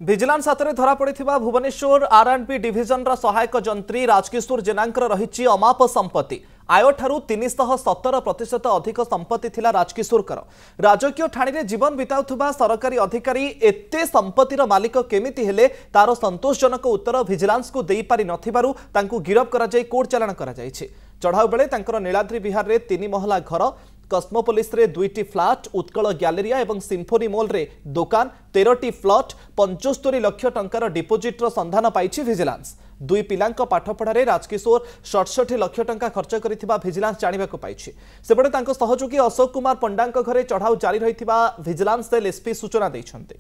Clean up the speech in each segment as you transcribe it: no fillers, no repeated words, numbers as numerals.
Vigilance हाथ में धरा पड़ा भुवनेश्वर आर&बी डिविजन सहायक जंत्री राजकिशोर जेनांकर रही अमाप संपत्ति आय ठारू 317% अधिक संपत्ति थिला राजकिशोरकर राजकीय ठाणी जीवन बिताउथुबा सरकारी अधिकारी एते संपत्तिर मालिक केमिति हेले तार संतोषजनक उत्तर विजिलेंस को देई पारि नथिबारु तांकु गिरफ करा जाय कोर्ट चालाण करा जायछि। चढ़ाऊ बेले तांकर नीलाद्री विहार रे 3 महला घर कस्मोपोलिस रे 2टी फ्लाट उत्कल गैलेरिया और सिम्फोनी मॉल रे दुकान 13टी फ्लट 75 लाख टंकार डिपोजिटर संधान पाइछि विजिलेंस। 2 पिलांक पाठपढ़ारे राजकिशोर 67 लाख टंका खर्च करिथिबा विजिलेंस जानिबाकु पाइछि। सेपटे तांको सहयोगी अशोक कुमार पंडांक घरे चढ़ाऊ जारी रहिथिबा विजिलेंस सेल एसपी सूचना दैछन्ते।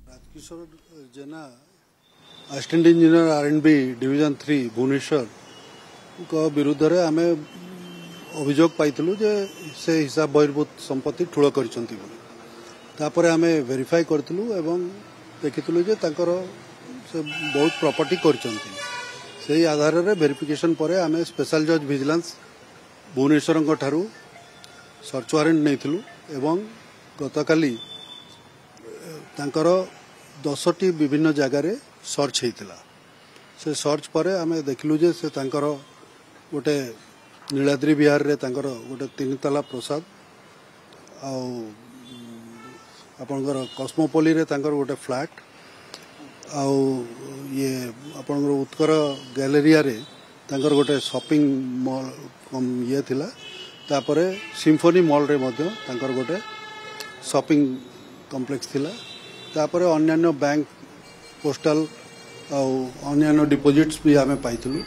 राजकिशोर जेना असिस्टेंट इंजीनियर आर&बी डिविजन 3 भुवनेश्वर को विरुद्ध रे आमे अभियोग पाइथिलु जे से हिसाब बहिर्भूत संपत्ति ठूल करिसंती तापरे आमे वेरीफाई करथिलु एवं देखिथिलु जे तांकर से बहुत प्रॉपर्टी करिसंती सेही आधार रे वेरिफिकेशन परे आमे स्पेशल जज विजिलेंस भुवनेश्वर ठारू सर्च वारेंट नैथिलु एवं गतकाली तांकर 10टी विभिन्न जगार सर्च होता से सर्च पर आम देखलु जे से तांकर गोटे नीलाद्री विहार रे तांकर गोटे 3 तला प्रसाद आपणकर कस्मोपोली रे तांकर गोटे फ्लैट आउ ये आपणकर उत्कर गैलेरिया रे तांकर गोटे शॉपिंग मॉल ये थिला तापरे सिम्फोनी मॉल रे मध्य तांकर गोटे शॉपिंग कॉम्प्लेक्स थिला तापरे अन्यान्य बैंक पोस्टल और अन्यान्य डिपोजिट्स भी आमे पाइथिलु।